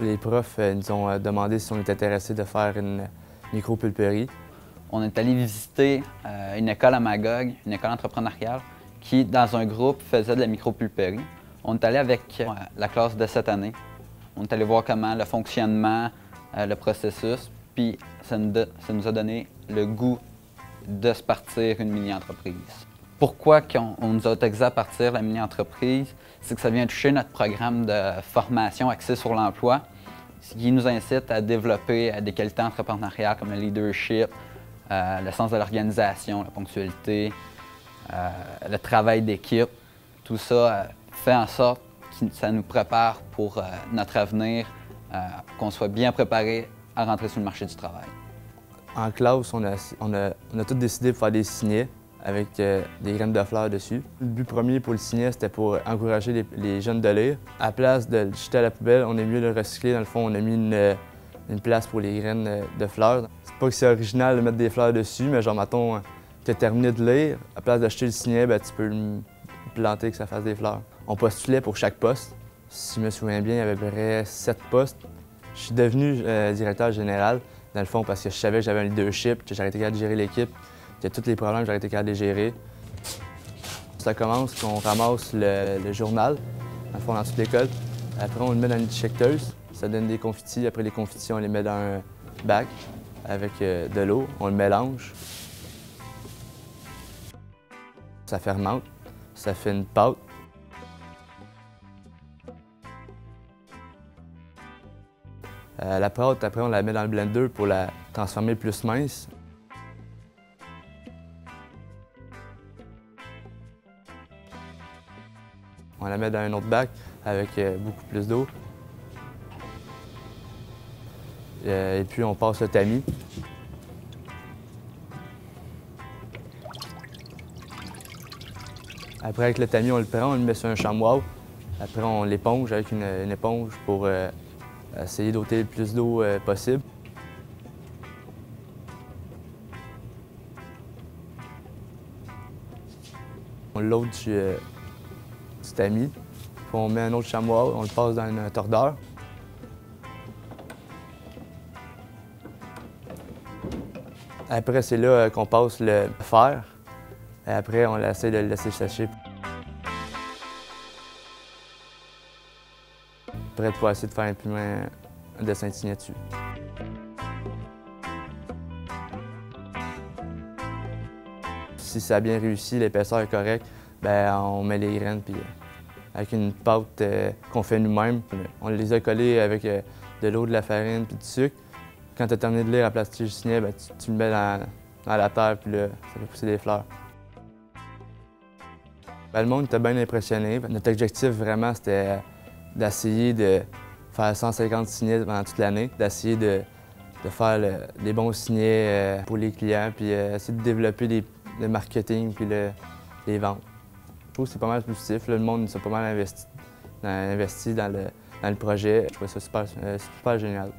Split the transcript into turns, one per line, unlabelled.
Les profs nous ont demandé si on était intéressé de faire une micropulperie.
On est allé visiter une école à Magog, une école entrepreneuriale, qui, dans un groupe, faisait de la micropulperie. On est allé avec la classe de cette année. On est allé voir comment le fonctionnement, le processus, puis ça nous a donné le goût de se partir une mini-entreprise. Pourquoi on nous a autorisé à partir la mini-entreprise? C'est que ça vient toucher notre programme de formation axé sur l'emploi, ce qui nous incite à développer des qualités entrepreneuriales comme le leadership, le sens de l'organisation, la ponctualité, le travail d'équipe. Tout ça fait en sorte que ça nous prépare pour notre avenir, qu'on soit bien préparé à rentrer sur le marché du travail.
En classe, on a tous décidé de faire des signets avec des graines de fleurs dessus. Le but premier pour le signet, c'était pour encourager les jeunes de lire. À la place de le jeter à la poubelle, on est mieux de le recycler. Dans le fond, on a mis une place pour les graines de fleurs. C'est pas que c'est original de mettre des fleurs dessus, mais genre, mettons, tu as terminé de lire, à la place d'acheter le signet, ben, tu peux le planter que ça fasse des fleurs. On postulait pour chaque poste. Si je me souviens bien, il y avait à peu près 7 postes. Je suis devenu directeur général, dans le fond, parce que je savais que j'avais un leadership, que j'aurais été capable de gérer l'équipe, que tous les problèmes, j'aurais été capable de les gérer. Ça commence qu'on ramasse le journal, dans le fond, dans toute l'école. Après, on le met dans une étiqueteuse. Ça donne des confitis. Après les confitis, on les met dans un bac avec de l'eau. On le mélange. Ça fermente. Ça fait une pâte. La pâte, après, on la met dans le blender pour la transformer plus mince. On la met dans un autre bac avec beaucoup plus d'eau. Et puis, on passe le tamis. Après, avec le tamis, on le prend, on le met sur un chamois. Après, on l'éponge avec une éponge pour essayer d'ôter le plus d'eau possible. On l'ôte du tamis. Puis on met un autre chamois, on le passe dans un tordeur. Après, c'est là qu'on passe le fer. Et après, on essaie de le laisser sécher. Prêt pour essayer de faire imprimer un dessin de signature. Si ça a bien réussi, l'épaisseur est correcte, bien, on met les graines puis avec une pâte qu'on fait nous-mêmes. On les a collées avec de l'eau, de la farine puis du sucre. Quand tu as terminé de lire, à la place du signet, bien, tu le mets dans la terre puis là, ça fait pousser des fleurs. Bien, le monde était bien impressionné. Notre objectif vraiment, c'était d'essayer de faire 150 signets pendant toute l'année, d'essayer de faire des bons signets pour les clients, puis essayer de développer le marketing puis les ventes. Je trouve que c'est pas mal positif. Là, le monde s'est pas mal investi dans le projet. Je trouve ça super génial.